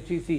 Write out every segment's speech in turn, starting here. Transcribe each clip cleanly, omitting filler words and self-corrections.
HEC,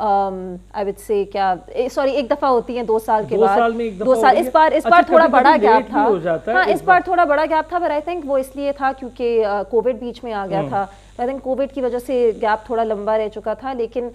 I would say کیا sorry ایک دفعہ ہوتی ہیں 2 سال کے بعد, 2 سال میں ایک دفعہ 2 سال. اس بار تھوڑا بڑا گیپ تھا, ہاں اس بار تھوڑا بڑا گیپ تھا, but I think وہ اس لیے تھا کیونکہ کووڈ بیچ میں آ گیا تھا. I think کووڈ کی وجہ سے گیپ تھوڑا لمبا رہ چکا تھا. لیکن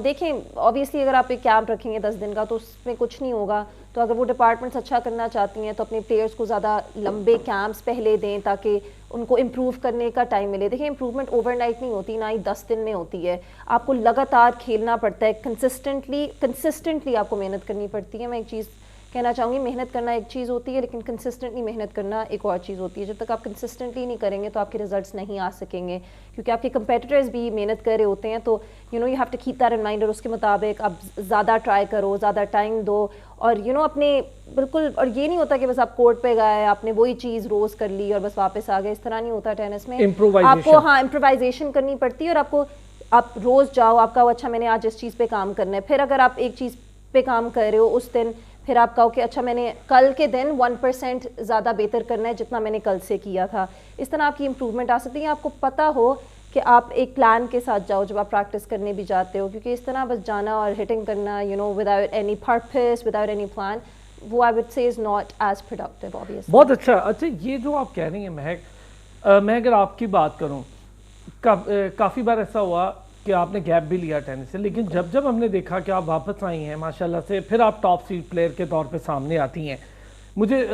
دیکھیں obviously اگر آپ ایک کیمپ رکھیں گے 10 دن کا تو اس میں کچھ نہیں ہوگا. تو اگر وہ ڈپارٹمنٹس اچھا کرنا چاہتی ہیں تو اپنے پلیئرس کو زیادہ لمبے کیمپس پہلے دیں تاکہ ان کو امپروو کرنے کا ٹائم ملے. دیکھیں امپروومنٹ اوور نائٹ نہیں ہوتی, نہ ہی 10 دن میں ہوتی ہے. آپ کو لگاتار کھیلنا پڑتا ہے, کنسسٹنٹلی آپ کو محنت کرنی پڑتی ہے. میں ایک چیز کہنا چاہوں گی, محنت کرنا ایک چیز ہوتی ہے لیکن کنسسٹنٹلی محنت کرنا ایک اور چیز ہوتی ہے. جب تک آپ کنسسٹنٹلی نہیں کریں گے تو آپ کے ریزلٹس نہیں آ سکیں گے, کیونکہ آپ کے کمپیٹیٹرز بھی محنت کر رہے ہوتے ہیں. تو you have to keep that in mind, اور اس کے مطابق آپ زیادہ ٹرائی کرو, زیادہ ٹائم دو, اور اپنے بالکل. اور یہ نہیں ہوتا کہ بس آپ کورٹ پہ گئے, آپ نے وہی چیز روز کر لی اور بس واپس آ گئے. اس طرح نہیں ہوتا ٹینس میں. آپ کو امپرووائزیشن کرنی پڑتی ہے, اور آپ روز جاؤ, آپ کہو اچھا میں نے آج اس چیز پہ کام کرنا ہے. پھر اگر آپ ایک چیز پہ کام کر رہے ہو اس دن, پھر آپ کہو کہ اچھا میں نے کل کے دن 1% زیادہ بہتر کرنا ہے جتنا میں نے کل سے کیا تھا. اس طرح آپ کی امپروومنٹ آ سکتی ہے. آپ کو پتہ ہو کہ آپ ایک پلان کے ساتھ جاؤ جب آپ پریکٹس کرنے بھی جاتے ہو, کیونکہ اس طرح بس جانا اور ہٹنگ کرنا without any purpose, without any plan, وہ I would say is not as productive obviously. بہت اچھا. یہ جو آپ کہہ رہی ہیں مہک, میں اگر آپ کی بات کروں, کافی بار ایسا ہوا کہ آپ نے گیپ بھی لیا ٹینس سے, لیکن جب ہم نے دیکھا کہ آپ واپس آئی ہیں ماشاءاللہ سے, پھر آپ ٹاپ سیڈ پلیئر کے طور پہ سامنے آتی ہیں. مجھے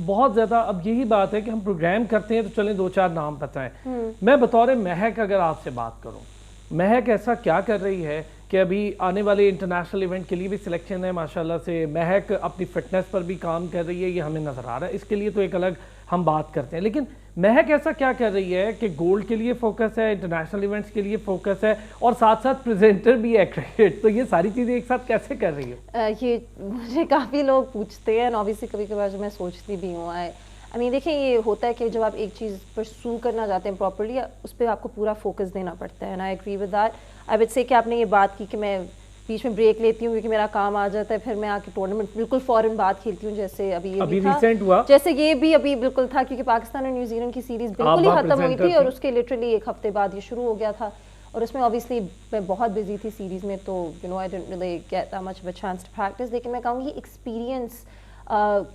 بہت زیادہ اب یہی بات ہے کہ ہم پروگرام کرتے ہیں تو چلیں 2-4 نام بتائیں. میں بطور مہک اگر آپ سے بات کروں, مہک ایسا کیا کر رہی ہے کہ ابھی آنے والے انٹرنیشنل ایونٹ کے لیے بھی سلیکشن ہے ماشاءاللہ سے, مہک اپنی فٹنس پر بھی کام کر رہی ہے, یہ ہمیں نظر آ رہا ہے. اس کے لیے تو ایک الگ ہم بات کرتے ہیں, لیکن مہک ایسا کیا کر رہی ہے کہ گولڈ کے لیے فوکس ہے, انٹرنیشنل ایونٹس کے لیے فوکس ہے, اور ساتھ ساتھ پریزنٹر بھی ہے کرکٹ, تو یہ ساری چیزیں ایک ساتھ کیسے کر رہی ہے؟ یہ مجھے کافی لوگ پوچھتے ہیں, obviously کبھی کبھار جو میں سوچتی بھی ہوں. I mean دیکھیں یہ ہوتا ہے کہ جب آپ ایک چیز پرسو کرنا چاہتے ہیں پراپرلی, اس پہ آپ کو پورا فوکس دینا پڑتا ہے. and I agree with that. I would say کہ آپ نے یہ بات کی کہ میں بیچ میں بریک لیتی ہوں کیونکہ میرا کام آ جاتا ہے, پھر میں آ کے ٹورنامنٹ بالکل فوراً بعد کھیلتی ہوں, جیسے ابھی ریسنٹ ہوا, جیسے یہ بھی ابھی بالکل تھا کیونکہ پاکستان اور نیوزی لینڈ کی سیریز بالکل ہی ختم ہوئی تھی, اور اس کے لٹرلی 1 ہفتے بعد یہ شروع ہو گیا تھا. اور اس میں obviously میں بہت بزی تھی سیریز میں, تو I didn't really get that much of a chance to practice. لیکن میں کہوں گی ایکسپیرینس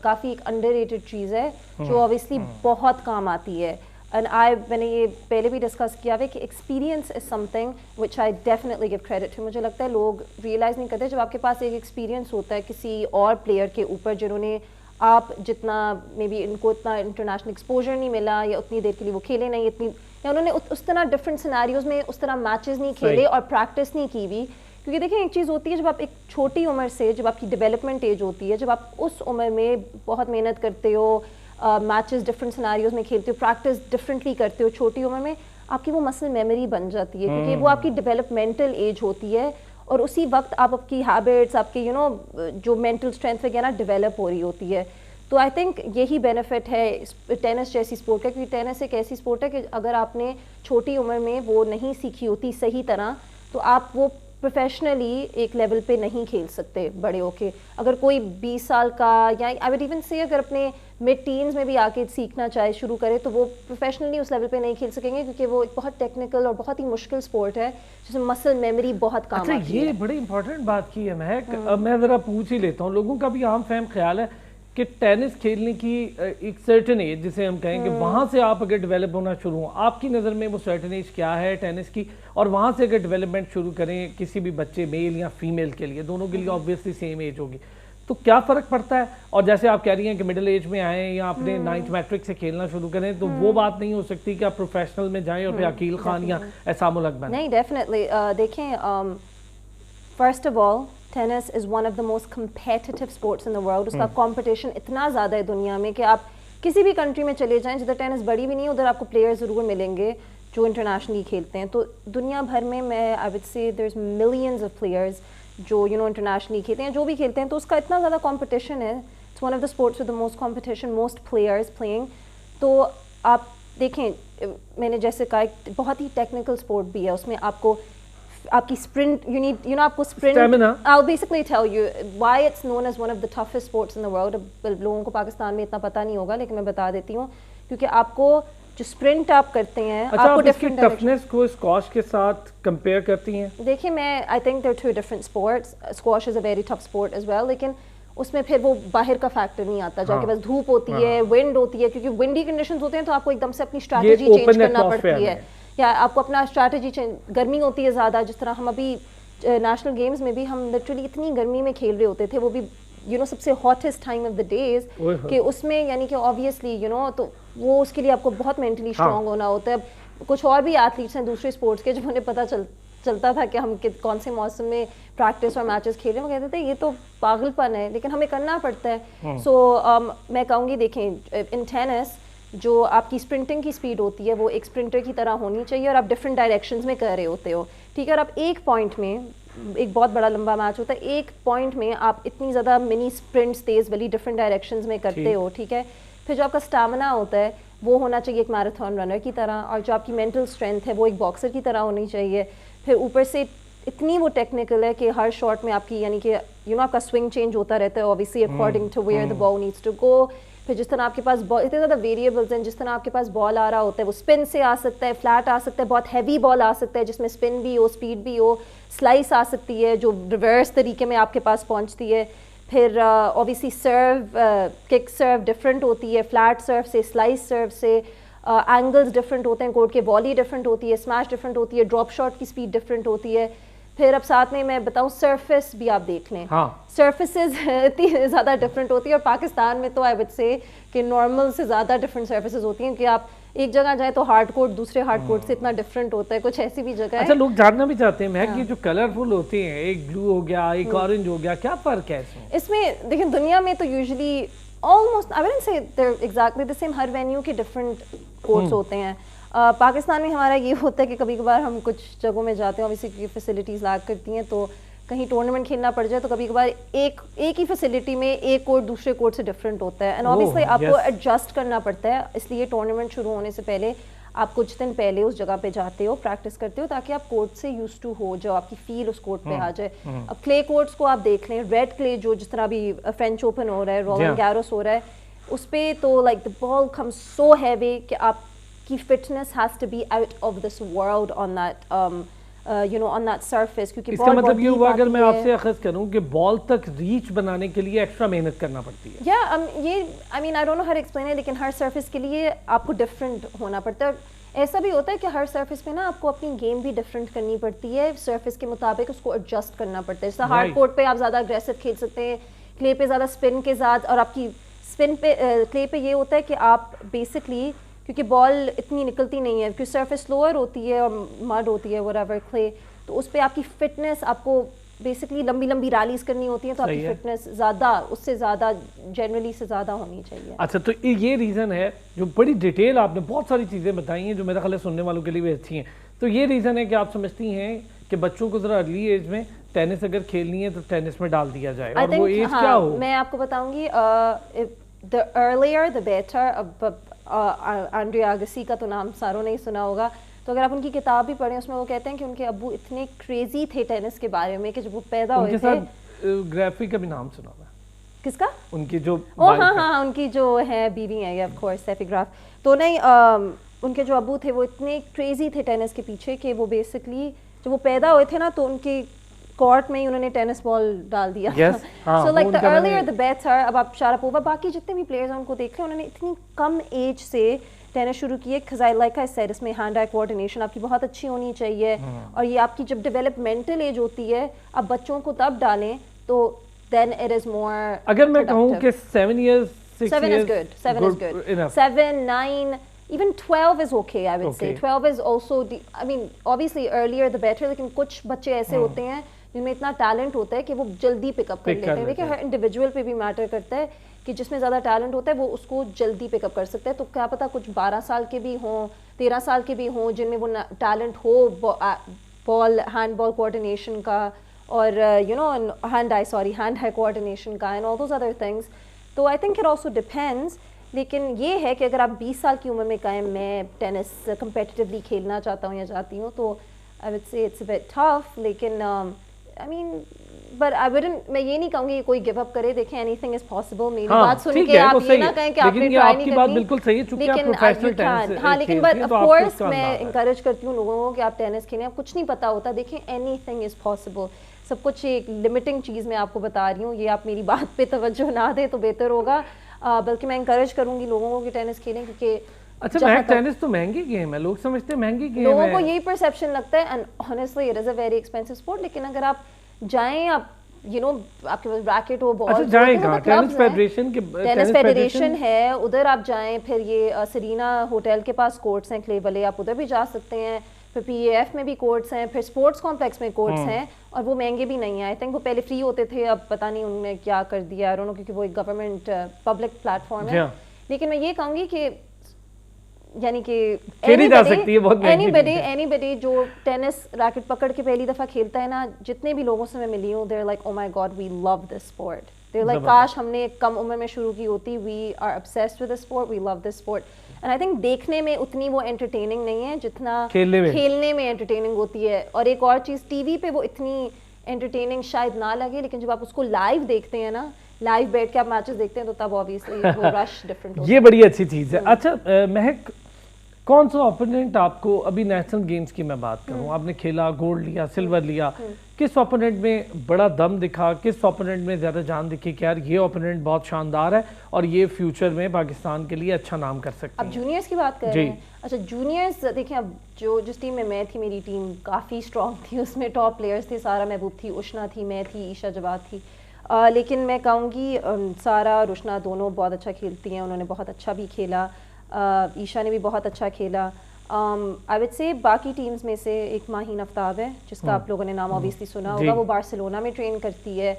کافی ایک انڈر ریٹڈ چیز ہے جو obviously بہت کام آتی ہے. And میں نے یہ پہلے بھی ڈسکس کیا ہے کہ experience is something which I definitely give credit to. مجھے لگتا ہے لوگ ریئلائز نہیں کرتے, جب آپ کے پاس ایک ایکسپیرینس ہوتا ہے کسی اور پلیئر کے اوپر جنہوں نے آپ جتنا مے بی ان کو اتنا انٹرنیشنل ایکسپوجر نہیں ملا, یا اتنی دیر کے لیے وہ کھیلے نہیں, یا انہوں نے اس طرح ڈفرینٹ سیناریوز میں اس طرح میچز نہیں کھیلے اور پریکٹس نہیں کی بھی. کیونکہ دیکھیں ایک چیز ہوتی ہے جب آپ ایک چھوٹی عمر سے, جب آپ کی ڈیولپمنٹ ایج ہوتی ہے, جب آپ اس عمر میں بہت محنت کرتے ہو, میچز ڈفرینٹ سیناریوز میں کھیلتے ہو, پریکٹس ڈفرینٹلی کرتے ہو, چھوٹی عمر میں آپ کی وہ مسل میموری بن جاتی ہے, کیونکہ وہ آپ کی ڈیولپمنٹل ایج ہوتی ہے, اور اسی وقت آپ کی ہیبٹس, آپ کے جو مینٹل اسٹرینتھ وغیرہ ڈیولپ ہو رہی ہوتی ہے. تو آئی تھنک یہی بینیفٹ ہے ٹینس جیسی اسپورٹ کا, کیونکہ ٹینس ایک ایسی اسپورٹ ہے کہ اگر آپ نے چھوٹی عمر میں وہ نہیں سیکھی ہوتی صحیح طرح, تو آپ وہ پروفیشنلی ایک لیول پہ نہیں کھیل سکتے بڑے ہو کے. اگر کوئی 20 سال کا, یا آئی وڈ ایون سے اگر اپنے مڈ ٹینز میں بھی آ کے سیکھنا چاہے, شروع کرے, تو وہ پروفیشنلی اس لیول پہ نہیں کھیل سکیں گے, کیونکہ وہ ایک بہت ٹیکنیکل اور بہت ہی مشکل اسپورٹ ہے جس میں مسل میموری بہت کام آتی ہے. یہ بڑی امپورٹنٹ بات کی ہے مہک. میں ذرا پوچھ ہی لیتا ہوں, لوگوں کا بھی عام فہم خیال ہے کہ ٹینس کھیلنے کی ایک سرٹن ایج جسے ہم کہیں کہ وہاں سے آپ اگر ڈیولپ ہونا شروع ہوں, آپ کی نظر میں وہ سرٹن ایج کیا ہے ٹینس کی, اور وہاں سے اگر ڈیولپمنٹ شروع کریں کسی بھی بچے, میل یا فیمیل کے لیے, دونوں کے لیے آبویسلی سیم ایج ہوگی, تو کیا فرق پڑتا ہے؟ اور جیسے آپ کہہ رہی ہیں کہ مڈل ایج میں آئیں یا اپنے 9th میٹرک سے کھیلنا شروع کریں, تو وہ بات نہیں ہو سکتی کہ آپ پروفیشنل میں جائیں اور پھر عقیل خان یا احسام الحق بنیں. نہیں, ڈیفینیٹلی. دیکھیں first of all tennis is one of the most competitive sports in the world. اس کا کمپٹیشن اتنا زیادہ ہے دنیا میں کہ آپ کسی بھی کنٹری میں چلے جائیں جدھر ٹینس بڑی بھی نہیں, ادھر آپ کو پلیئر ضرور ملیں گے جو انٹرنیشنلی کھیلتے ہیں. تو دنیا بھر میں آئی would say there is millions of players جو انٹرنیشنلی کھیلتے ہیں, جو بھی کھیلتے ہیں, تو اس کا اتنا زیادہ کمپٹیشن ہے. It's one of the sports with the most competition, most players playing. تو آپ دیکھیں, میں نے جیسے کہا ایک بہت ہی ٹیکنیکل اسپورٹ بھی ہے, اس میں آپ کو آپ کی اسپرنٹ, یو نیڈ آپ کو sprint, I will basically tell you why it's known as one of the toughest sports in the world. لوگوں کو پاکستان میں اتنا پتہ نہیں ہوگا لیکن میں بتا دیتی ہوں, کیونکہ آپ کو جو اسپرنٹ آپ کرتے ہیں اچھا آپ اس کی ٹفنس کو اسکواش کے ساتھ کمپیئر کرتی ہیں؟ دیکھیے میں I think there two different sports. Squash is a very tough sport as well, لیکن اس میں پھر وہ باہر کا فیکٹر نہیں آتا, جب آپ کے پاس دھوپ ہوتی ہے, ونڈ ہوتی ہے, کیونکہ ونڈی کنڈیشنز ہوتے ہیں تو آپ کو ایک دم سے اپنی اسٹریٹجی چینج کرنا پڑتی ہے, یا آپ کو اپنا اسٹریٹجی گرمی ہوتی ہے زیادہ, جس طرح ہم ابھی نیشنل گیمز میں بھی ہم لٹرلی اتنی گرمی میں کھیل رہے ہوتے تھے, وہ بھی سب سے hottest time of the days, کہ اس میں یعنی کہ آبویسلی تو وہ اس کے لیے آپ کو بہت مینٹلی اسٹرانگ ہونا ہوتا ہے. کچھ اور بھی ایتھلیٹس ہیں دوسرے اسپورٹس کے, جب انہیں پتہ چلتا تھا کہ ہم کون سے موسم میں پریکٹس اور میچز کھیلیں, وہ کہتے تھے یہ تو پاگل پن ہے, لیکن ہمیں کرنا پڑتا ہے. سو میں کہوں گی دیکھیں ان ٹینس جو آپ کی اسپرنٹنگ کی اسپیڈ ہوتی ہے وہ ایک اسپرنٹر کی طرح ہونی چاہیے, اور آپ ڈفرینٹ ڈائریکشنز میں کر رہے ہوتے ہو, ٹھیک ہے, اور آپ ایک پوائنٹ میں, ایک بہت بڑا لمبا میچ ہوتا ہے, ایک پوائنٹ میں آپ اتنی زیادہ منی اسپرنٹس تیز والی ڈفرینٹ ڈائریکشنز میں کرتے ہو, ٹھیک ہے. پھر جو آپ کا اسٹیمنا ہوتا ہے وہ ہونا چاہیے ایک میراتھن رنر کی طرح, اور جو آپ کی مینٹل اسٹرینتھ ہے وہ ایک باکسر کی طرح ہونی چاہیے. پھر اوپر سے اتنی وہ ٹیکنیکل ہے کہ ہر شاٹ میں آپ کی یعنی کہ آپ کا سوئنگ چینج ہوتا رہتا ہے obviously according to where the ball needs to go. پھر جس طرح آپ کے پاس اتنے زیادہ ویریبلز ہیں, جس طرح آپ کے پاس بال آ رہا ہوتا ہے وہ اسپن سے آ سکتا ہے, فلیٹ آ سکتا ہے, بہت ہیوی بال آ سکتا ہے جس میں اسپن بھی ہو, اسپیڈ بھی ہو, سلائس آ سکتی ہے جو ریورس طریقے میں آپ کے پاس پہنچتی ہے. پھر اوبیسلی سرو, کک سرو ڈفرینٹ ہوتی ہے, فلیٹ سرو سے, سلائس سرو سے, اینگلز ڈفرینٹ ہوتے ہیں کورٹ کے, والی ڈفرینٹ ہوتی ہے, اسمیش ڈفرینٹ ہوتی ہے, ڈراپ شاٹ کی اسپیڈ ڈفرینٹ ہوتی ہے. پھر اب ساتھ میں بتاؤں سرفیس بھی آپ دیکھ لیں, سرفیسز اتنی زیادہ ڈفرینٹ ہوتی ہے, اور پاکستان میں تو آئی وڈ سے کہ نارمل سے زیادہ ڈفرینٹ سرفیسز ہوتی ہیں, کہ آپ ایک جگہ جائیں تو ہارڈ کورٹ دوسرے ہارڈ کورٹ سے اتنا ڈفرینٹ ہوتا ہے, کچھ ایسی بھی جگہ ہے. اچھا لوگ جاننا بھی چاہتے ہیں مہک یہ جو کلرفل ہوتے ہیں, ایک بلو ہو گیا, ایک اورنج ہو گیا, کیا فرق ہے اس میں؟ دیکھیں دنیا میں تو usually almost I wouldn't say there exactly the same, ہر وینیو کے ڈفرینٹ کورٹس ہوتے ہیں. پاکستان میں ہمارا یہ ہوتا ہے کہ کبھی کبھار ہم کچھ جگہوں میں جاتے ہیں, اوبیسلی فیسلٹیز لاگ کرتی ہیں, تو کہیں ٹورنامنٹ کھیلنا پڑ جائے تو کبھی کبھار ایک ہی فیسلٹی میں ایک کورٹ دوسرے کورٹ سے ڈفرینٹ ہوتا ہے, اینڈ اوبیسلی آپ کو ایڈجسٹ کرنا پڑتا ہے. اس لیے ٹورنامنٹ شروع ہونے سے پہلے آپ کچھ دن پہلے اس جگہ پہ جاتے ہو, پریکٹس کرتے ہو, تاکہ آپ کورٹ سے یوز ٹو ہو جاؤ, آپ کی فیل اس کورٹ پہ آ جائے. اب کلے کورٹس کو آپ دیکھ لیں, ریڈ کلے جو جس طرح ابھی فرینچ اوپن ہو رہا ہے, رولنگ گیروس ہو رہا ہے, اس پہ تو like the ball come so heavy کہ آپ کی fitness has to be out of this world on that on that surface, کیونکہ اس کا مطلب یہ ہوا اگر میں آپ سے اخذ کروں کہ بال تک ریچ بنانے کے لیے ایکسٹرا محنت کرنا پڑتی ہے. یہ I mean I don't know how to explain it, لیکن ہر سرفیس کے لیے آپ کو ڈفرینٹ ہونا پڑتا ہے. ایسا بھی ہوتا ہے کہ ہر سرفیس پہ نا آپ کو اپنی گیم بھی ڈفرینٹ کرنی پڑتی ہے, سرفیس کے مطابق اس کو ایڈجسٹ کرنا پڑتا ہے. جیسے ہارڈ کورٹ پہ آپ زیادہ اگریسو کھیل سکتے ہیں, کلے پہ زیادہ اسپن کے ساتھ, اور آپ کی اسپن پہ کلے پہ یہ ہوتا ہے کہ آپ بیسکلی کیونکہ بال اتنی نکلتی نہیں ہے, کیونکہ سرفیس سلوور ہوتی ہے اور مڈ ہوتی ہے whatever clay, تو اس پہ آپ کی فٹنس, آپ کو بیسکلی لمبی لمبی ریلیز کرنی ہوتی ہیں, تو آپ کی فٹنس زیادہ اس سے زیادہ جنرلی سے زیادہ ہونی چاہیے. اچھا تو یہ ریزن ہے, جو بڑی ڈیٹیل آپ نے بہت ساری چیزیں بتائی ہیں جو میرا خیال ہے سننے والوں کے لیے بھی اچھی ہیں, تو یہ ریزن ہے کہ آپ سمجھتی ہیں کہ بچوں کو ذرا ارلی ایج میں ٹینس اگر کھیلنی ہے تو ٹینس میں ڈال دیا جائے, اور وہ ایج کیا ہو؟ میں آپ کو بتاؤں گی the earlier the better. آنڈریا اگسی کا تو نام ساروں نے ہی سنا ہوگا, تو اگر آپ ان کی کتاب بھی پڑھیں اس میں وہ کہتے ہیں کہ ان کے ابو اتنے کریزی تھے ٹینس کے بارے میں کہ جب وہ پیدا ہوئے تھے, گرافی کا بھی نام سنا ہوگا, کس کا؟ ان کی جو ہاں ان کی جو ہے بیوی ہیں آف کورس سیفی گراف, تو نہیں ان کے جو ابو تھے وہ اتنے کریزی تھے ٹینس کے پیچھے کہ وہ بیسکلی جب وہ پیدا ہوئے تھے نا تو ان کی کورٹ میں ہی انہوں نے ٹینس بال ڈال دیا. So like the earlier the better. اب آپ شارپووا باقی جتنے بھی پلیئرز ہیں ان کو دیکھ لیں, انہوں نے اتنی کم ایج سے ٹینس شروع کی ہے, لائک آئی سیڈ اس میں ہینڈ آئی کوآرڈینیشن آپ کی بہت اچھی ہونی چاہیے, اور یہ آپ کی جب ڈیولپمنٹل ایج ہوتی ہے آپ بچوں کو تب ڈالیں تو دین اٹ از مور. اگر میں کہوں کہ 7 years 7 is good, 7 is good, 7 9 even 12 is okay, I would say 12 is also I mean obviously earlier the better, لیکن کچھ بچے ایسے ہوتے ہیں جن میں اتنا ٹیلنٹ ہوتا ہے کہ وہ جلدی پک اپ کر لیتے ہیں. دیکھیں ہر انڈیویجول پہ بھی میٹر کرتا ہے کہ جس میں زیادہ ٹیلنٹ ہوتا ہے وہ اس کو جلدی پک اپ کر سکتا ہے. تو کیا پتہ کچھ 12 سال کے بھی ہوں, 13 سال کے بھی ہوں جن میں وہ ٹیلنٹ ہو بال ہینڈ بال کوآرڈینیشن کا, اور ہینڈ آئی کوآرڈینیشن کا, and all those other things. تو I think it also depends. لیکن یہ ہے کہ اگر آپ 20 سال کی عمر میں کہیں میں ٹینس کمپیٹیٹیولی کھیلنا چاہتا ہوں یا چاہتی ہوں, تو I would say it's a bit tough. لیکن I mean but I wouldn't, میں یہ نہیں کہوں گی کوئی give up کرے. دیکھیں anything is possible. میری ہاں بات سن ٹھیک کے ہے آپ وہ یہ صحیح نہ ہے کہیں کہ آپ نے لیکن یہ try آپ نہیں کی بات کرنی. بالکل صحیح ہے چونکہ آپ لیکن پروفیشنل ٹینس ہاں لیکن but of course میں encourage کرتی ہوں لوگوں کو کہ آپ ٹینس کھیلیں. آپ کچھ نہیں پتا ہوتا. دیکھیں anything is possible. سب کچھ ایک لمیٹنگ چیز میں آپ کو بتا رہی ہوں. یہ آپ میری بات پہ توجہ نہ دیں تو بہتر ہوگا. بلکہ میں انکریج کروں گی لوگوں کو کہ ٹینس کھیلیں کیونکہ اچھا مہک ٹینس تو مہنگی گیم ہے لوگ سمجھتے ہیں مہنگی گیم ہے لوگوں کو یہی پرسیپشن لگتا ہے and honestly it is a very expensive sport. لیکن اگر آپ جائیں آپ آپ کے پاس ریکٹ ہو بال جائیں کہاں ٹینس فیڈریشن کے ٹینس فیڈریشن ہے ادھر آپ جائیں. پھر یہ سرینا ہوٹل کے پاس کورٹس ہیں کلے والے آپ ادھر بھی جا سکتے ہیں. پھر پی اے ایف میں بھی کورٹس ہیں. پھر اسپورٹس کمپلیکس میں کورٹس ہیں اور وہ مہنگے بھی نہیں ہیں. آئی تھنک وہ پہلے فری ہوتے تھے اب پتہ نہیں انہوں نے کیا کر دیا آئی ڈونٹ نو کیونکہ وہ ایک گورنمنٹ پبلک پلیٹ فارم ہے. لیکن میں یہ کہوں گی کہ یعنی کہ اینی بڈی جو ٹینس ریکٹ پکڑ کے پہلی دفعہ کھیلتا ہے نا جتنے بھی لوگوں سے میں ملی ہوں there like oh my God we love this sport. There like کاش ہم نے کم عمر میں شروع کی ہوتی. We are obsessed with this sport. We love this sport. And I think دیکھنے میں اتنی وہ انٹرٹیننگ نہیں ہے جتنا کھیلنے میں انٹرٹیننگ ہوتی ہے. اور ایک اور چیز ٹی وی پہ وہ اتنی انٹرٹیننگ شاید نہ لگے لیکن جب آپ اس کو لائیو دیکھتے ہیں نا لائیو بیٹھ کے آپ میچز دیکھتے ہیں تو تب obviously وہ رش ڈفرنٹ ہوتا ہے. یہ بڑی اچھی چیز ہے. اچھا مہک کون سا اوپوننٹ آپ کو ابھی نیشنل گیمز کی میں بات کروں آپ نے کھیلا گولڈ لیا سلور لیا کس اوپوننٹ میں بڑا دم دکھا کس اوپوننٹ میں زیادہ جان دکھی کہ یار یہ اوپوننٹ بہت شاندار ہے اور یہ فیوچر میں پاکستان کے لیے اچھا نام کر سکتے ہیں. اب جونیئرس کی بات کر رہے ہیں. اچھا جونیئرس دیکھیں اب جس ٹیم میں تھی میری ٹیم کافی اسٹرانگ تھی. اس میں ٹاپ پلیئرس تھے. سارا محبوب تھی اشنا تھی میں تھی عیشا جواد تھی. لیکن میں کہوں گی سارا اور اشنا دونوں بہت اچھا کھیلتی ہیں. انہوں نے بہت اچھا بھی کھیلا. عیشا نے بھی بہت اچھا کھیلا. آئی وڈ سے باقی ٹیمز میں سے ایک ماہین آفتاب ہے جس کا آپ لوگوں نے نام اوبیسلی سنا ہوگا. وہ بارسلونا میں ٹرین کرتی ہے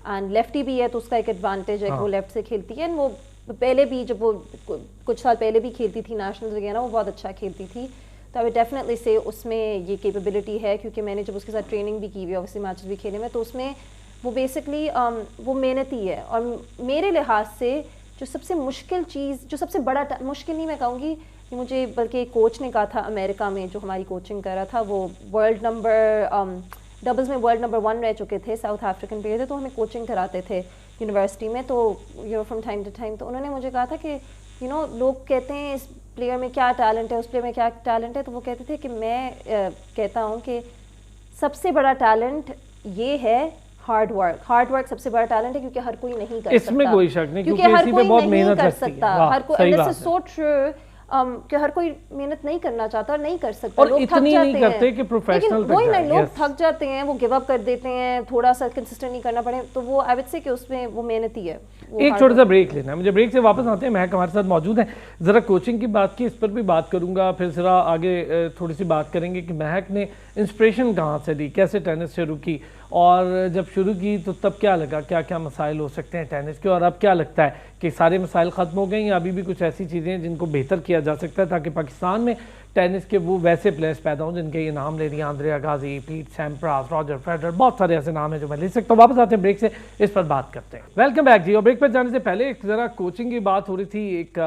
اینڈ لیفٹی بھی ہے تو اس کا ایک ایڈوانٹیج ہے کہ وہ لیفٹ سے کھیلتی ہے. وہ پہلے بھی جب وہ کچھ سال پہلے بھی کھیلتی تھی نیشنلز وغیرہ وہ بہت اچھا کھیلتی تھی. تو آئی ڈیفینیٹلی سے اس میں یہ کیپیبلٹی ہے کیونکہ میں نے جب اس کے ساتھ ٹریننگ بھی کی ہوئی ہے اوبویسلی میچز بھی کھیلے میں تو اس میں وہ بیسکلی وہ محنتی ہے. اور میرے لحاظ سے جو سب سے مشکل چیز جو سب سے بڑا مشکل نہیں میں کہوں گی کہ مجھے بلکہ ایک کوچ نے کہا تھا امریکہ میں جو ہماری کوچنگ کر رہا تھا وہ ورلڈ نمبر ڈبلز میں ورلڈ نمبر 1 رہ چکے تھے ساؤتھ افریقن پلیئر تھے تو ہمیں کوچنگ کراتے تھے یونیورسٹی میں. تو فرام ٹائم ٹو ٹائم تو انہوں نے مجھے کہا تھا کہ لوگ کہتے ہیں اس پلیئر میں کیا ٹیلنٹ ہے اس پلیئر میں کیا ٹیلنٹ ہے. تو وہ کہتے تھے کہ میں کہتا ہوں کہ سب سے بڑا ٹیلنٹ یہ ہے ہارڈ ورک سب سے بڑا ٹیلنٹ ہے کیونکہ ہر کوئی نہیں کر سکتا. اس میں کوئی شک نہیں کیونکہ ہر کوئی نہیں کر سکتا. ہر کوئی this is so true کہ ہر کوئی محنت نہیں کرنا چاہتا اور نہیں کر سکتا. لوگ اتنی نہیں کرتے کہ پروفیشنل تک جائیں. لوگ تھک جاتے ہیں وہ گیو اپ کر دیتے ہیں تھوڑا سا کنسسٹنٹ نہیں کرنا پڑے. تو وہ آئی وڈ سے کہ اس میں وہ محنتی ہے. ایک چھوٹا سا بریک لینا ہے مجھے. بریک سے واپس آتے ہیں. مہک ہمارے ساتھ موجود ہیں. ذرا کوچنگ کی بات کی اس پر بھی بات کروں گا پھر ذرا آگے تھوڑی سی بات کریں گے کہ مہک نے انسپریشن کہاں سے لی کیسے ٹینس شروع کی اور جب شروع کی تو تب کیا لگا کیا کیا مسائل ہو سکتے ہیں ٹینس کے اور اب کیا لگتا ہے کہ سارے مسائل ختم ہو گئے یا ابھی بھی کچھ ایسی چیزیں ہیں جن کو بہتر کیا جا سکتا ہے تاکہ پاکستان میں ٹینس کے وہ ویسے پلیئرس پیدا ہوں جن کے یہ نام لے رہی ہیں آندرے اگازی پیٹ سیمپراس راجر فیڈرر بہت سارے ایسے نام ہیں جو میں لے سکتا ہوں. واپس آتے ہیں بریک سے اس پر بات کرتے ہیں. ویلکم بیک جی. اور بریک پر جانے سے پہلے ایک ذرا کوچنگ کی بات ہو رہی تھی. ایک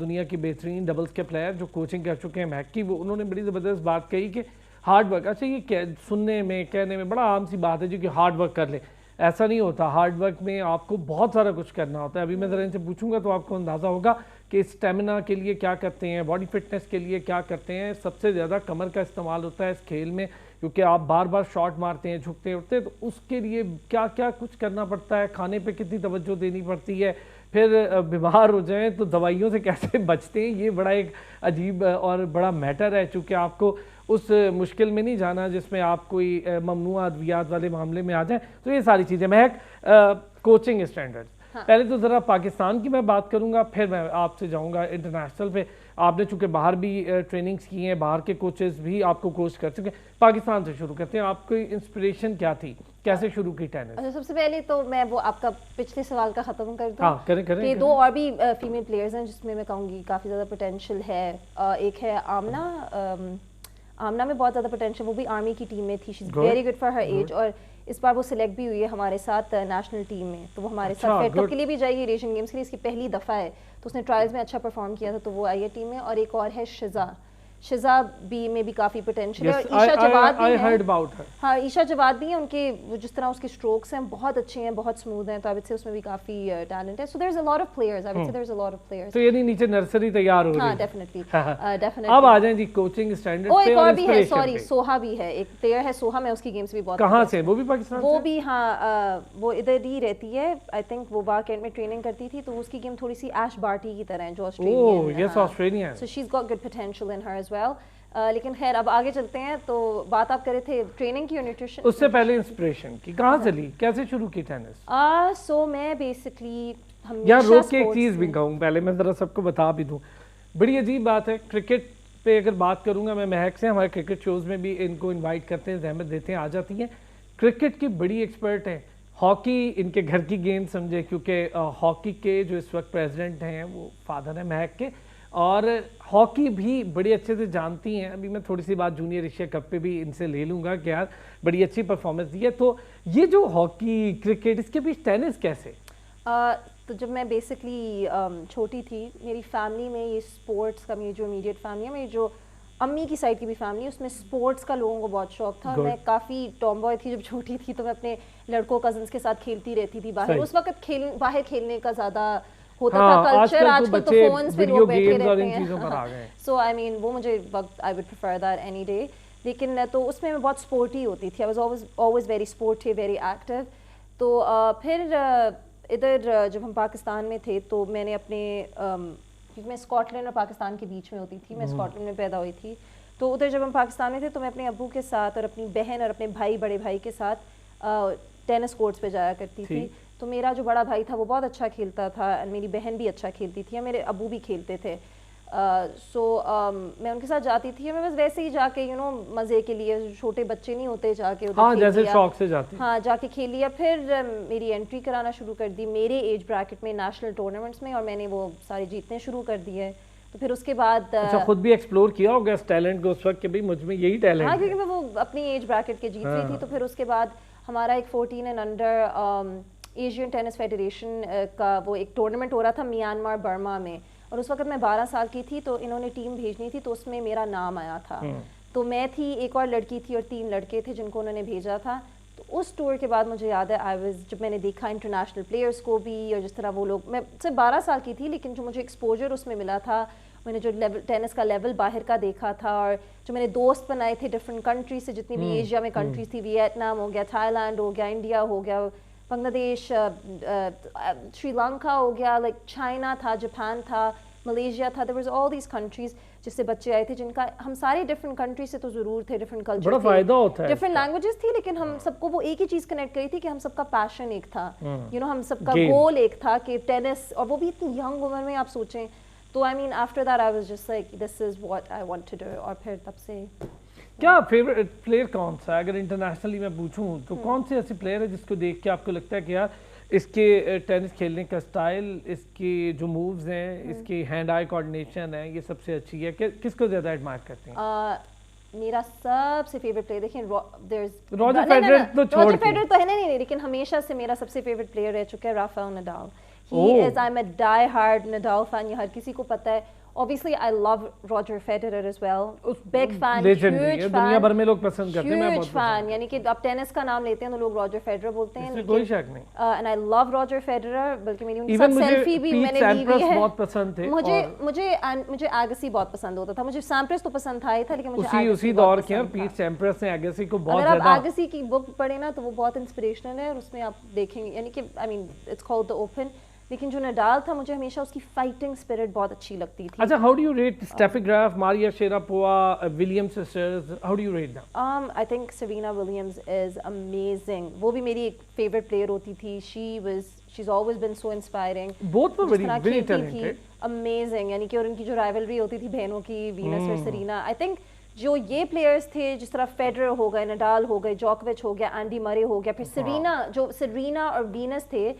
دنیا کی بہترین ڈبلز کے پلیئر جو کوچنگ کر چکے ہیں مہک کی وہ انہوں نے بڑی زبردست بات کہی کہ ہارڈ ورک. اچھا یہ سننے میں کہنے میں بڑا عام سی بات ہے جو کہ ہارڈ ورک کر لیں. ایسا نہیں ہوتا. ہارڈ ورک میں آپ کو بہت سارا کچھ کرنا ہوتا ہے. ابھی میں ذرا ان سے پوچھوں گا تو آپ کو اندازہ ہوگا کہ اسٹیمنا کے لیے کیا کرتے ہیں باڈی فٹنس کے لیے کیا کرتے ہیں. سب سے زیادہ کمر کا استعمال ہوتا ہے اس کھیل میں کیونکہ آپ بار بار شاٹ مارتے ہیں جھکتے اٹھتے تو اس کے لیے کیا کیا کچھ کرنا پڑتا ہے. کھانے پہ کتنی توجہ دینی پڑتی ہے. پھر بیمار ہو جائیں تو دوائیوں سے کیسے بچتے ہیں. یہ بڑا ایک عجیب اور بڑا میٹر ہے چونکہ آپ کو اس مشکل میں نہیں جانا جس میں آپ کوئی ممنوع ادویات والے معاملے میں آ جائیں. تو یہ ساری چیزیں. مہک کوچنگ اسٹینڈرڈ پہلے تو ذرا پاکستان کی میں بات کروں گا پھر میں آپ سے جاؤں گا انٹرنیشنل پہ. آپ نے چونکہ باہر بھی ٹریننگز کی ہیں باہر کے کوچز بھی آپ کو کوچ کر چکے ہیں. پاکستان سے شروع کرتے ہیں. آپ کی انسپریشن کیا تھی کیسے شروع کی ٹینس؟ سب سے پہلے تو میں وہ آپ کا پچھلے سوال کا ختم کر دوں. ہاں کریں کہ دو اور بھی فیمیل پلیئرز ہیں جس میں کہوں گی کافی زیادہ پوٹینشیل ہے. ایک ہے آمنہ میں بہت زیادہ پوٹینشیل. وہ بھی آرمی کی ٹیم میں تھی. She is very good for her age اور اس بار وہ سلیکٹ بھی ہوئی ہے ہمارے ساتھ نیشنل ٹیم میں. تو وہ ہمارے ساتھ فیڈ کپ کے لیے بھی جائے گی ایشین گیمز کے لیے. اس کی پہلی دفعہ ہے تو اس نے ٹرائلز میں اچھا پرفارم کیا تھا تو وہ آئی ہے ٹیم میں. اور ایک اور ہے شزا بھی میں بھی کافی پوٹینشیل ہے, Yes, اور عیشا جواد بھی I ہیں. heard about her. ہاں عیشا جواد بھی ہیں, ان کے وہ جس طرح اس کے اسٹروکس ہیں بہت اچھے ہیں, بہت اسموتھ ہیں, تو آئی وڈ سے اس میں بھی کافی ٹیلنٹ ہے. So there is a lot of players, I would say there is a lot of players. تو یعنی نیچے نرسری تیار ہو رہی ہاں ہے. ڈیفینیٹلی اب ڈیفینیٹلی. آ جائیں جی کوچنگ اسٹینڈرڈ وہ پہ ایک اور اور بھی ہے, inspiration سوری پہ. سوہا بھی ہے, ایک پلیئر ہے سوہا, میں اس کی گیمس بھی بہت. کہاں سے وہ بھی پاکستان وہ سے؟ بھی ہاں وہ ادھر ہی رہتی ہے, آئی تھنک وہ بار کینٹ میں ٹریننگ کرتی تھی, تو اس کی گیم تھوڑی سی ایش بارٹی کی طرح ہے جو Australian. Yes Australian. So she is got good potential in her as well. لیکن خیر اب آگے چلتے ہیں. تو بات آپ کرے تھے ٹریننگ کی اور نیوٹریشن. اس سے پہلے انسپریشن کی کہاں سے لی, کیسے شروع کی ٹینس؟ سو میں بیسکلی یار روک کے ایک چیز بھی کہوں پہلے, میں ذرا سب کو بتا بھی دوں, بڑی عجیب بات ہے. کرکٹ پہ اگر بات کروں گا میں, مہک سے ہمارے کرکٹ شوز میں بھی ان کو انوائٹ کرتے ہیں, زحمت دیتے ہیں, آ جاتی ہیں. کرکٹ کی بڑی ایکسپرٹ ہیں. ہاکی ان کے گھر کی گیم سمجھے, کیونکہ ہاکی کے جو اس وقت پریزیڈنٹ ہیں وہ فادر ہیں مہک کے, اور ہاکی بھی بڑی اچھے سے جانتی ہیں. ابھی میں تھوڑی سی بات جونیئر ایشیا کپ پہ بھی ان سے لے لوں گا کہ یار بڑی اچھی پرفارمنس دی ہے. تو یہ جو ہاکی کرکٹ اس کے بیچ ٹینس کیسے؟ تو جب میں بیسکلی چھوٹی تھی, میری فیملی میں یہ اسپورٹس کا, میری جو امیڈیٹ فیملی ہے, میری جو امی کی سائڈ کی بھی فیملی ہے, اس میں اسپورٹس کا لوگوں کو بہت شوق تھا. اور میں کافی ٹام بوائے تھی جب چھوٹی تھی, تو میں اپنے لڑکوں کزنس کے ساتھ کھیلتی رہتی تھی باہر. اس وقت باہر کھیلنے کا زیادہ ہوتا تھا کلچر, آج کل تو فونس پہ لوگ بیٹھے رہتے ہیں. سو آئی مین وہ مجھے وقت I would prefer that any day. لیکن تو اس میں بہت اسپورٹی ہوتی تھی, I was always very sporty, very active. تو پھر ادھر جب ہم پاکستان میں تھے تو میں نے اپنے, کیونکہ میں اسکاٹ لینڈ اور پاکستان کے بیچ میں ہوتی تھی, میں اسکاٹ لینڈ میں پیدا ہوئی تھی, تو ادھر جب ہم پاکستان میں تھے تو میں اپنے ابو کے ساتھ اور اپنی بہن اور اپنے بھائی, بڑے بھائی کے ساتھ ٹینس کورٹس پہ جایا کرتی تھی. تو میرا جو بڑا بھائی تھا وہ بہت اچھا کھیلتا تھا, میری بہن بھی اچھا کھیلتی تھی, اور میرے ابو بھی کھیلتے تھے. سو میں ان کے ساتھ جاتی تھی, میں بس ویسے ہی جا کے مزے کے لیے, چھوٹے بچے نہیں ہوتے, جا کے جیسے شوق سے جاتی, ہاں جا کے کھیل لیا. پھر میری انٹری کرانا شروع کر دی میرے ایج بریکٹ میں نیشنل ٹورنامنٹس میں, اور میں نے وہ سارے جیتنے شروع کر دیے. تو پھر اس کے بعد خود بھی ایکسپلور کیا ہوگا اس ٹیلنٹ کو اس وقت کہ بھئی مجھ میں یہی ٹیلنٹ ہے. ہاں کیونکہ میں وہ اپنی ایج بریکٹ کے جیت رہی تھی. تو پھر اس کے بعد ہمارا ایک 14 and under Asian tennis federation کا وہ ایک ٹورنامنٹ ہو رہا تھا میانمار برما میں, اور اس وقت میں 12 سال کی تھی, تو انہوں نے ٹیم بھیجنی تھی, تو اس میں میرا نام آیا تھا. تو میں تھی, ایک اور لڑکی تھی, اور 3 لڑکے تھے جن کو انہوں نے بھیجا تھا. تو اس ٹور کے بعد مجھے یاد ہے جب میں نے دیکھا انٹرنیشنل پلیئرس کو بھی, اور جس طرح وہ لوگ, میں صرف 12 سال کی تھی, لیکن جو مجھے ایکسپوجر اس میں ملا تھا, میں نے جو ٹینس کا لیول باہر کا دیکھا تھا, اور جو میں نے دوست بنائے تھے ڈفرینٹ کنٹری سے, جتنی بھی ایشیا میں کنٹریز تھی, ویتنام ہو گیا, تھائی لینڈ ہو گیا, انڈیا ہو گیا, بنگلہ دیش, شری لنکا ہو گیا, لائک چائنا تھا, جاپان تھا, ملیشیا تھا, there was all these countries جس سے بچے آئے تھے, جن کا ہم سارے ڈفرینٹ کنٹری سے تو ضرور تھے, ڈفرینٹ کلچر, بڑا فائدہ ہوتا ہے, ڈفرینٹ لینگویجز تھی, لیکن ہم سب کو وہ ایک ہی چیز کنیکٹ کری تھی کہ ہم سب کا پیشن ایک تھا, ہم سب کا گول ایک تھا کہ ٹینس, اور وہ بھی اتنی ینگ عمر میں آپ سوچیں. تو I mean after that I was just like this is what I want to do. اور پھر تب سے کیا فیوریٹ پلیئر کون سا ہے؟ اگر انٹرنیشنلی میں پوچھوں تو کون سے ایسے پلیئر ہے جس کو دیکھ کے آپ کو لگتا ہے کہ یار اس کے ٹینس کھیلنے کا سٹائل, اس کی جو مووز ہیں, اس کی ہینڈ آئی کوآرڈینیشن ہے, یہ سب سے اچھی ہے, کس کو زیادہ ایڈمائر کرتے ہیں؟ میرا سب سے فیوریٹ پلیئر دیکھیں روجر فیڈرر تو چھوڑ کے, روجر فیڈرر تو ہے نہیں, لیکن ہمیشہ سے میرا سب سے فیوریٹ پلیئر رہ چکا ہے Rafael Nadal. He is, I'm a die-hard Nadal fan, یہ ہر کسی کو پتہ ہے. Obviously, I love Roger Federer as well. Big fan, huge fan. دنیا بھر میں لوگ پسند کرتے ہیں, میں بہت fan. یعنی کہ آپ ٹینس کا نام لیتے ہیں تو لوگ Roger Federer بولتے ہیں. اس میں کوئی شک نہیں. And I love Roger Federer, بلکہ میری ان کے ساتھ سیلفی بھی میں نے لی ہوئی ہے. بہت پسند تھے. مجھے اگسی بہت پسند ہوتا تھا. مجھے سیمپرس تو پسند تھا ہی تھا, لیکن مجھے اسی دور کے پیٹ سیمپرس نے اگسی کو بہت زیادہ. اگر آپ اگسی کی بک پڑھیں نا تو وہ بہت انسپریشنل ہے, اور اس میں آپ دیکھیں گے, یعنی کہ I mean it's called the Open. لیکن جو نڈال تھا, مجھے ہمیشہ اس کی فائٹنگ اسپرٹ بہت اچھی لگتی تھی. اچھا, how do you rate Steffi Graf, Maria Sharapova, Williams sisters, how do you rate them? I think Serena Williams is amazing. وہ بھی میری ایک فیوریٹ پلیئر ہوتی تھی. she's always been so inspiring. بہت ویری ٹیلنٹڈ, امیزنگ. یعنی کہ اور ان کی جو رائیولری ہوتی تھی بہنوں کی, وینس اور سرینا, آئی تھنک جو یہ پلیئرس تھے, جس طرح فیڈرر ہو گئے, نڈال ہو گئے, جوکووچ ہو گیا, اینڈی مرے ہو گیا, پھر سرینا اور وینس تھے,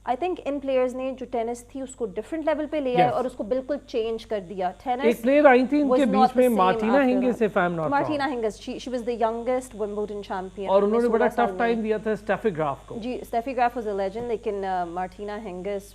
آئی تھنک ان پلیئرز نے جو ٹینس تھی اس کو ڈفرینٹ لیول پہ لے آئے اور اس کو بالکل چینج کر دیا. ایک پلیئر آئی تھی ان کے بیچ میں, Martina Hingis, if I'm not wrong. Martina Hingis, she was the youngest Wimbledon champion. اور انہوں نے بڑا ٹف ٹائم دیا تھا اسٹیفی گراف کو. جی, اسٹیفی گراف was a legend, لیکن Martina Hingis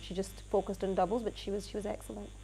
she just focused on doubles, but she was excellent.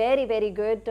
very very good.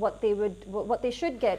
what they should get,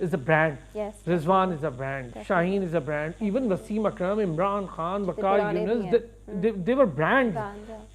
is a brand. Yes. Rizwan is a brand. Definitely. Shaheen is a brand. Even Wasim Akram, Imran Khan, Waqar Yunus, they were brands.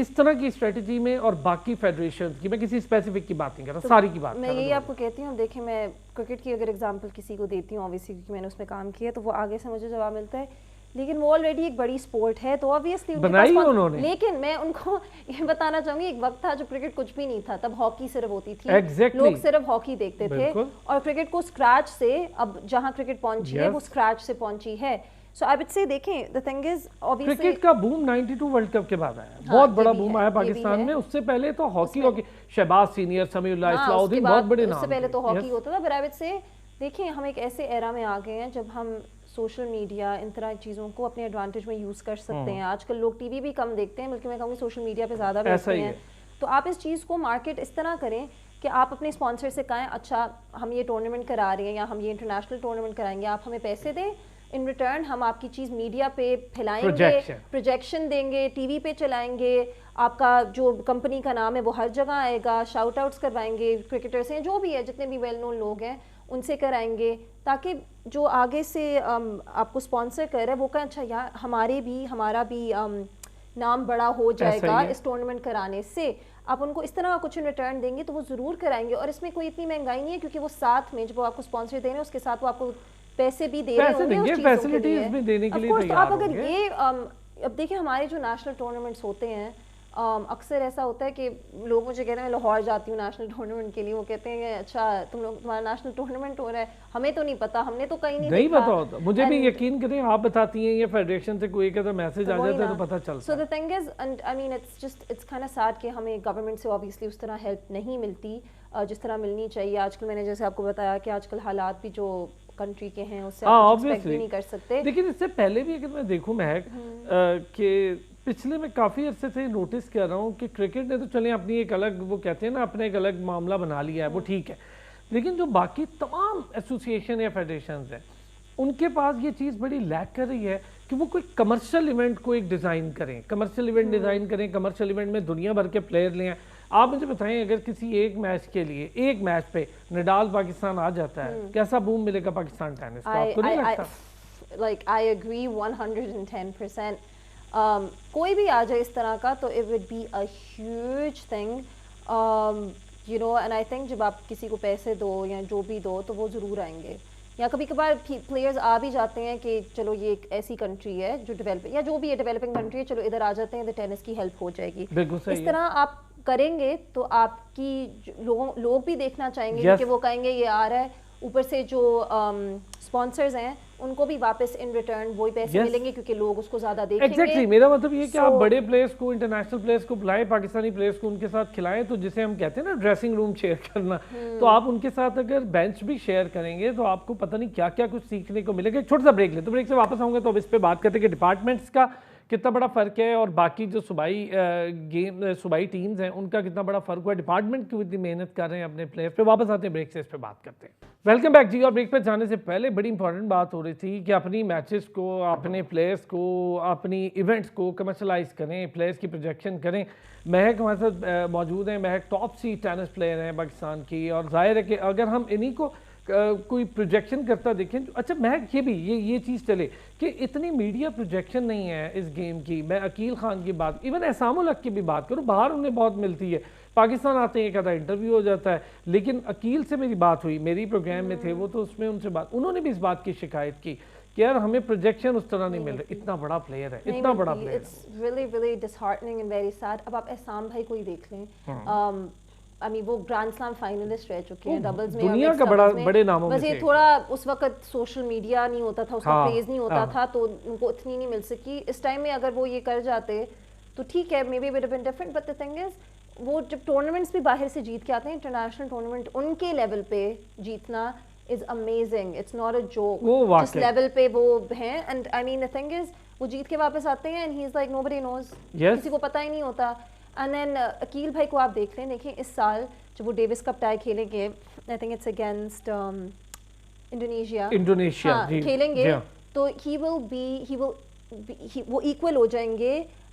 اس طرح کی strategy میں اور باقی federation کی، میں کسی specific کی بات نہیں کر رہا، ساری کی بات میں یہی آپ کو کہتی ہوں. دیکھیں میں کرکٹ کی اگر اگزامپل کسی کو دیتی ہوں اوبیسلی کیونکہ میں نے اس میں کام کیا ہے تو وہ آگے سے مجھے جواب ملتا ہے لیکن وہ آلریڈی ایک بڑی سپورٹ ہے تو آبویسلی بنائی انہوں نے. لیکن میں ان کو یہ بتانا چاہوں گی ایک وقت تھا جو کرکٹ کچھ بھی نہیں تھا، تب ہاکی صرف ہوتی تھی، لوگ صرف ہاکی دیکھتے تھے اور کرکٹ کو اسکریچ سے اب جہاں کرکٹ پہنچی ہے وہ اسکریچ سے پہنچی ہے. سو آئی وڈ سے دیکھیں the thing is obviously cricket کا بوم 92 ورلڈ کپ کے بعد آیا، بہت بڑا بوم آیا پاکستان میں. اس سے پہلے تو ہاکی شہباز سینئر، سمیع اللہ، اصلاح الدین، بہت بڑے نام. اس سے پہلے تو ہاکی ہوتا تھا. but I would say دیکھیں ہم ایک ایسے ایرا میں آ گئے ہیں جب ہم سوشل میڈیا ان طرح چیزوں کو اپنے ایڈوانٹیج میں یوز کر سکتے ہیں. آج کل لوگ ٹی وی بھی کم دیکھتے ہیں بلکہ میں کہوں گی سوشل میڈیا پہ زیادہ بیٹھتے ہیں. تو آپ اس چیز کو مارکیٹ اس طرح کریں کہ آپ اپنے اسپانسر سے کہیں اچھا ہم یہ ٹورنامنٹ کرا رہے ہیں یا ہم یہ انٹرنیشنل ٹورنامنٹ کرائیں گے، آپ ہمیں پیسے دیں، ان ریٹرن ہم آپ کی چیز میڈیا پہ پھیلائیں گے، پروجیکشن دیں گے، ٹی وی پہ چلائیں گے، آپ کا جو کمپنی کا نام ہے وہ ہر جگہ آئے گا، شاؤٹ آؤٹس کروائیں گے کرکٹرس ہیں جو بھی ہے جتنے بھی ویل نون لوگ ہیں ان سے کرائیں گے تاکہ جو آگے سے آپ کو اسپانسر کر رہا ہے وہ کہیں اچھا یار ہمارا بھی نام بڑا ہو جائے گا اس ٹورنامنٹ کرانے سے. آپ ان کو اس طرح کچھ ریٹرن دیں گے تو وہ ضرور کرائیں گے. اور اس میں کوئی اتنی مہنگائی نہیں ہے کیونکہ وہ ساتھ میں جب وہ آپ کو اسپانسر دے رہے ہیں اس کے ساتھ وہ آپ کو پیسے بھی دے رہے ہوں گے اس فیسلٹیز بھی دینے کے لیے تیار ہوں گے. آپ اگر یہ اب دیکھیں ہمارے جو نیشنل ٹورنامنٹس ہوتے ہیں اکثر ایسا ہوتا ہے کہ لوگ مجھے کہتے ہیں میں لاہور جاتی ہوں نیشنل ٹورنامنٹ کے لیے، وہ کہتے ہیں کہ اچھا تمہارا نیشنل ٹورنامنٹ ہو رہا ہے، ہمیں تو نہیں پتا، ہم نے تو کہیں نہیں پتا ہوتا. مجھے بھی یقین کریں آپ بتاتی ہیں یہ فیڈریشن سے کوئی اگر میسج آ جاتا ہے تو پتہ چلتا ہے. So the thing is I mean it's kind of sad کہ ہمیں گورنمنٹ سے obviously اس طرح ہیلپ نہیں ملتی جس طرح ملنی چاہیے. آج کل میں نے جیسے آپ کو بتایا کہ آج کل حالات بھی جو کنٹری کے ہیں اس سے آپ ایکسپیکٹ بھی نہیں کر سکتے. لیکن اس سے پہلے بھی اگر میں دیکھوں مہک کہ پچھلے میں کافی عرصے سے نوٹس کر رہا ہوں کہ کرکٹ نے تو چلیں اپنی ایک الگ وہ کہتے ہیں نا اپنے ایک الگ معاملہ بنا لیا ہے، وہ ٹھیک ہے، لیکن جو باقی تمام ایسوسیشن یا فیڈریشنز ہیں ان کے پاس یہ چیز بڑی لیک کر رہی ہے کہ وہ کوئی کمرشل ایونٹ کو ایک ڈیزائن کریں، کمرشل ایونٹ میں دنیا بھر کے پلیئر لیں. آپ مجھے بتائیں اگر کسی ایک میچ پہ نڈال پاکستان آ جاتا ہے کیسا بوم ملے گا پاکستان ٹینس کو؟ آپ کو نہیں لگتا؟ Like I agree 110%. کوئی بھی آ جائے اس طرح کا تو it would be a huge thing. You know, and I think جب آپ کسی کو پیسے دو یا جو بھی دو تو وہ ضرور آئیں گے. یا کبھی کبھار پلیئرز آ بھی جاتے ہیں کہ چلو یہ ایک ایسی کنٹری ہے جو یا جو بھی ہے ڈیولپنگ کنٹری ہے، چلو ادھر آ جاتے ہیں تو ٹینس کی ہیلپ ہو جائے گی. اس طرح آپ کریں گے تو آپ کی لوگ بھی دیکھنا چاہیں گے کہ وہ کہیں گے یہ آ رہا ہے. اوپر سے جو اسپانسرز ہیں ان کو بھی واپس ان ریٹرن وہی پیسے ملیں گے کیونکہ لوگ اس کو زیادہ دیکھیں گے. ایگزیکٹلی میرا مطلب یہ کہ آپ بڑے پلیئرز کو، انٹرنیشنل پلیئرز کو بلائیں، پاکستانی پلیئرز کو ان کے ساتھ کھلائیں، تو جسے ہم کہتے ہیں نا ڈریسنگ روم شیئر کرنا، تو آپ ان کے ساتھ اگر بینچ بھی شیئر کریں گے تو آپ کو پتہ نہیں کیا کیا کچھ سیکھنے کو ملے گا. ایک چھوٹا سا بریک لیں تو بریک سے واپس آؤں گا تو اب اس پہ بات کرتے ہیں کہ ڈپارٹمنٹس کا کتنا بڑا فرق ہے اور باقی جو صوبائی ٹیمز ہیں ان کا کتنا بڑا فرق ہوا ہے، ڈپارٹمنٹ کیوں اتنی محنت کر رہے ہیں اپنے پلیئرز پہ. واپس آتے ہیں بریک سے، اس پہ بات کرتے ہیں. ویلکم بیک جی. اور بریک پہ جانے سے پہلے بڑی امپورٹنٹ بات ہو رہی تھی کہ اپنی میچز کو، اپنے پلیئرز کو، اپنی ایونٹس کو کمرشلائز کریں، پلیئرز کی پروجیکشن کریں. مہک ہمارے ساتھ موجود ہیں. مہک ٹاپ سی ٹینس پلیئر ہیں پاکستان کی، اور ظاہر ہے کہ اگر ہم انہی کو کوئی پروجیکشن کرتا دیکھیں. اچھا مہک یہ بھی یہ چیز چلے کہ اتنی میڈیا پروجیکشن نہیں ہے اس گیم کی. میں عقیل خان کی بات، ایون احسام الحق کی بھی بات کروں، باہر انہیں بہت ملتی ہے، پاکستان آتے ہیں ایک آدھا انٹرویو ہو جاتا ہے. لیکن عقیل سے میری بات ہوئی، میری پروگرام میں تھے وہ، تو اس میں ان سے بات، انہوں نے بھی اس بات کی شکایت کی کہ یار ہمیں پروجیکشن اس طرح نہیں مل رہی. اتنا بڑا پلیئر ہے، اتنا بڑا پلیئر ہے. It's really really disheartening and very sad. اب آپ احسام بھائی کو ہی دیکھ لیں، وہ گرانڈ سلام فائنلسٹ رہ چکے ہیں ڈبلز میں، دنیا کا بڑے ناموں میں. بس یہ تھوڑا اس وقت سوشل میڈیا نہیں ہوتا تھا، اس کا کریز نہیں ہوتا تھا تو ان کو اتنی نہیں مل سکی. اس ٹائم میں اگر وہ یہ کر جاتے تو ٹھیک ہے، may be it been different. But the thing is وہ جب ٹورنامنٹس بھی باہر سے جیت کے آتے ہیں، انٹرنیشنل ٹورنامنٹ ان کے لیول پہ جیتنا is amazing. It's not a joke. جس لیول پہ وہ ہیں، and I main the thing is وہ جیت کے واپس آتے ہیں and he is like nobody knows, کسی کو پتہ ہی نہیں ہوتا. اینڈ دین عقیل بھائی کو آپ دیکھ لیں، دیکھیں اس سال جب وہ ڈیوس کپ ٹائی کھیلیں گے، I think it's against Indonesia کھیلیں گے، تو وہ ایکول ہو جائیں گے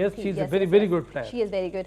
yes, she is a very very good player. She is very good.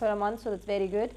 for a month, so that's very good.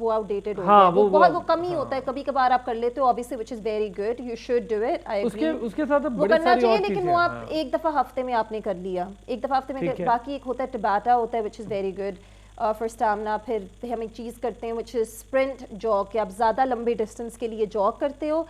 وہ آؤٹ ڈیٹڈ ہو ہاں، گیا, وہ بہت وہ کم ہی ہوتا ہے, کبھی کبھار آپ کر لیتے ہو obviously which is very good, you should do it, I agree. اس کے ساتھ وہ کرنا چاہیے, لیکن وہ آپ ایک دفعہ ہفتے میں آپ نے کر لیا, ایک دفعہ ہفتے میں, باقی ایک ہوتا ہے ٹباٹا ہوتا ہے which is very good for stamina. پھر ہم ایک چیز کرتے ہیں which is sprint jog, کہ آپ زیادہ لمبے ڈسٹینس کے لیے جاگ کرتے ہو,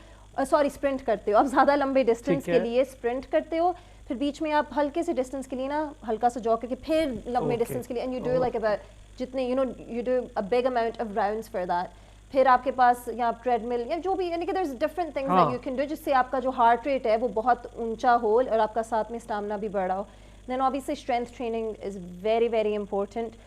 سوری اسپرنٹ کرتے ہو, آپ زیادہ لمبے ڈسٹینس کے لیے اسپرنٹ کرتے ہو, پھر بیچ میں آپ ہلکے سے ڈسٹینس کے لیے نا ہلکا سا جاگ کر کے پھر لمبے ڈسٹینس کے لیے, and you do like about جتنے you do a big amount of rounds for that. پھر آپ کے پاس یا ٹریڈ مل یا جو بھی, یعنی کہ there's different things that you can do جس سے آپ کا جو ہارٹ ریٹ ہے وہ بہت اونچا ہو اور آپ کا ساتھ میں اسٹیمنا بھی بڑھا ہو. Then obviously strength training is very very important,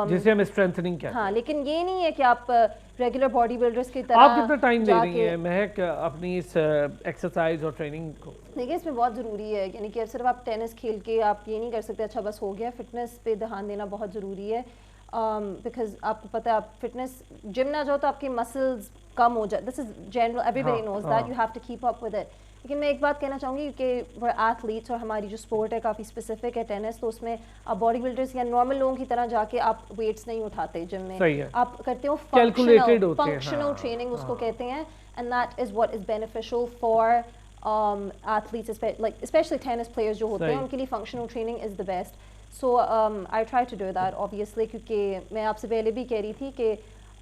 جسے ہم اسٹرینتھنگ کہتے ہیں. ہاں, لیکن یہ نہیں ہے کہ آپ ریگولر باڈی بلڈرز کی طرح. آپ کتنا ٹائم دے رہی ہیں مہک اپنی اس ایکسرسائز اور ٹریننگ کو؟ دیکھیے اس میں بہت ضروری ہے, یعنی کہ صرف آپ ٹینس کھیل کے آپ یہ نہیں کر سکتے اچھا بس ہو گیا, فٹنس پہ دھیان دینا بہت ضروری ہے, بیکاز آپ کو پتہ ہے آپ فٹنس جم نہ جاؤ تو آپ کے مسلز کم ہو جائے, this is general, everybody knows that, you have to keep up with it. لیکن میں ایک بات کہنا چاہوں گی کہ ایتھلیٹس اور ہماری جو اسپورٹ ہے کافی اسپیسیفک ہے ٹینس, تو اس میں آپ باڈی بلڈرس یا نارمل لوگوں کی طرح جا کے آپ ویٹس نہیں اٹھاتے جم میں, آپ کرتے ہو فنکشنل ٹریننگ اس کو کہتے ہیں, and that is what is beneficial for athletes, like especially tennis players جو ہوتے ہیں ان کے لیے functional training is the best. So I try to do that obviously, کیونکہ میں آپ سے پہلے بھی کہہ رہی تھی کہ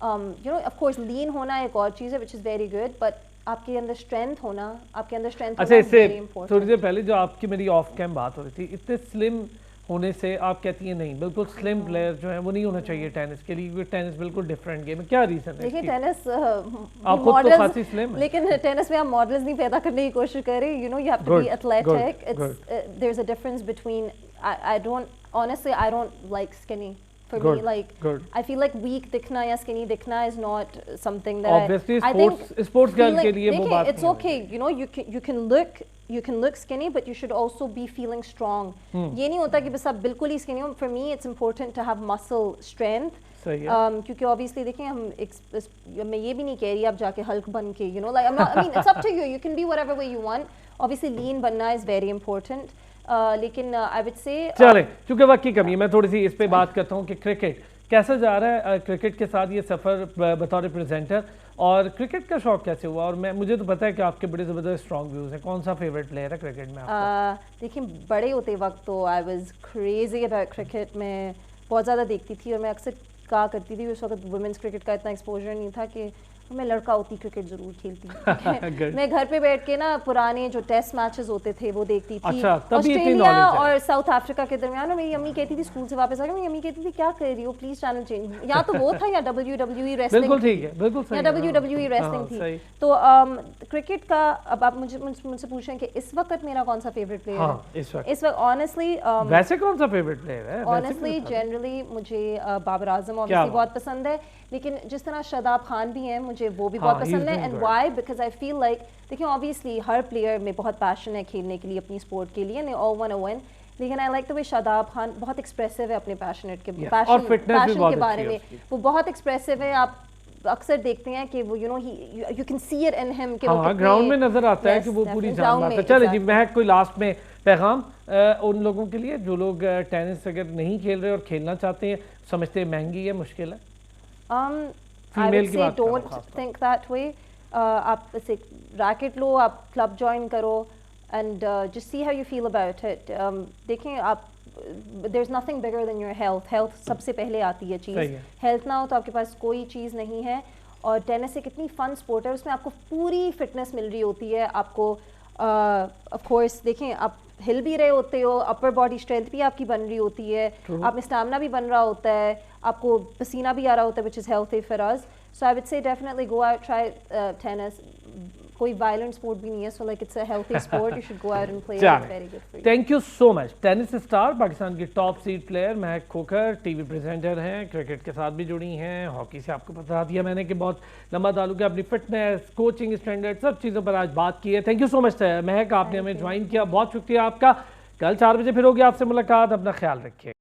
یو نو آف کورس لین ہونا ایک اور چیز ہے which is very good, but آپ کے اندر اسٹرینتھ ہونا, آپ کے اندر اسٹرینتھ ہونا very important. تھوڑی دیر پہلے جو آپ کی میری آف کیم بات ہو رہی تھی, اتنے سلم ہونے سے آپ کہتی ہیں نہیں بالکل سلم پلیئر جو ہیں وہ نہیں ہونا چاہیے ٹینس کے لیے, ٹینس بالکل ڈفرینٹ گیم ہے, کیا ریزن ہے؟ دیکھیں ٹینس آپ خود تو خاصی سلم ہیں, لیکن ٹینس میں آپ ماڈلز نہیں پیدا کرنے کی کوشش کر رہے, you know you have to be athletic, there is a difference between, I don't honestly I don't like skinny. For me, like I feel like weak dikhna ya skinny dikhna is not something that obviously sports girl ke liye wo baat it's okay, you know, you can look skinny but you should also be feeling strong. یہ نہیں ہوتا کہ بس آپ بالکل ہی skinny who. For me it's important to have muscle strength, کیونکہ obviously دیکھیں ہم میں یہ بھی نہیں کہہ رہی آپ جا کے ہلک بن کے, you know, like I mean it's up to you, you can be whatever way you want. Obviously lean بننا is very important, لیکن I would say چلیں چونکہ وقت کی کمی ہے میں تھوڑی سی اس پہ بات کرتا ہوں کہ کرکٹ کیسا جا رہا ہے, کرکٹ کے ساتھ یہ سفر بطور پریزنٹر, اور کرکٹ کا شوق کیسے ہوا, اور مجھے تو پتہ ہے کہ آپ کے بڑے زبردست اسٹرانگ ویوز ہیں, کون سا فیوریٹ پلیئر ہے کرکٹ میں آپ کا؟ دیکھیں بڑے ہوتے وقت تو I was crazy about cricket, میں بہت زیادہ دیکھتی تھی, اور میں اکثر کہا کرتی تھی اس وقت ویمنس کرکٹ کا اتنا ایکسپوجر نہیں تھا کہ میں لڑکا ہوتی کرکٹ ضرور کھیلتی. میں گھر پہ بیٹھ کے نا پرانے جو ٹیسٹ میچز ہوتے تھے وہ دیکھتی تھی, آسٹریلیا اور ساؤتھ افریقہ کے درمیان, اور میری امی کہتی تھی اسکول سے واپس آ کے, میری امی کہتی تھی کیا کر رہی ہو پلیز چینل چینج, یا تو وہ تھا یا WWE ریسلنگ, بالکل ٹھیک ہے, بالکل صحیح, یا WWE ریسلنگ تھی. تو کرکٹ کا اب آپ مجھ سے پوچھیں کہ اس وقت میرا کون سا فیوریٹ پلیئر ہے اس وقت, آنیسٹلی ویسے کون سا فیوریٹ پلیئر ہے؟ آنیسٹلی جنرلی مجھے بابر اعظم obviously بہت پسند ہے, لیکن جس طرح شاداب خان بھی ہیں مجھے وہ بھی بہت پسند ہے. And why, because I feel like دیکھیں obviously ہر پلیئر میں بہت پیشن ہے کھیلنے کے لیے اپنی اسپورٹ کے لیے, they all want to win, لیکن آئی لائک دا وے شاداب خان بہت ایکسپریسو ہے اپنے پیشن کے بارے میں, وہ بہت ایکسپریسو ہے. آپ اکثر دیکھتے ہیں کہ وہ you know you can see it in ہم کہ وہ گراؤنڈ میں نظر آتا ہے کہ وہ پوری جان مارتا ہے. چلے جی مہک کوئی لاسٹ میں پیغام ان لوگوں کے لیے جو لوگ ٹینس اگر نہیں کھیل رہے اور کھیلنا چاہتے ہیں, سمجھتے ہیں مہنگی ہے, مشکل ہے؟ I would say don't think that way. آپ اسے ریکٹ لو, آپ کلب جوائن کرو, and just see how you feel about it. دیکھیں آپ there's nothing bigger than your health. health سب سے پہلے آتی ہے چیز, ہیلتھ نہ ہو تو آپ کے پاس کوئی چیز نہیں ہے. اور ٹینس ایک اتنی فن اسپورٹ ہے, اس میں آپ کو پوری فٹنس مل رہی ہوتی ہے, آپ کو آف کورس دیکھیں آپ ہل بھی رہے ہوتے ہو, اپر باڈی اسٹرینتھ بھی آپ کی بن رہی ہوتی ہے, آپ میں اسٹیمنا بھی بن رہا ہوتا ہے, آپ کو پسینہ بھی آ رہا ہوتا ہے which is healthy for us. So I would say definitely go out, try tennis. کوئی وائلنٹ اسپورٹ بھی نہیں ہے, so like it's a healthy sport, you should go out and play it, it's very good for you. Thank you so much. Tennis star Pakistan کی top seed player Mehak Khokhar, T V presenter ہیں, cricket کے ساتھ بھی جڑی ہیں, hockey سے آپ کو بتا دیا میں نے کہ بہت لمبا تعلق ہے, اپنی فٹنس, کوچنگ اسٹینڈرڈ, سب چیزوں پر آج بات کی ہے. تھینک یو سو مچ مہک, آپ نے ہمیں جوائن کیا, بہت شکریہ آپ کا. کل 4 بجے پھر ہوگی آپ سے ملاقات, اپنا خیال رکھیے.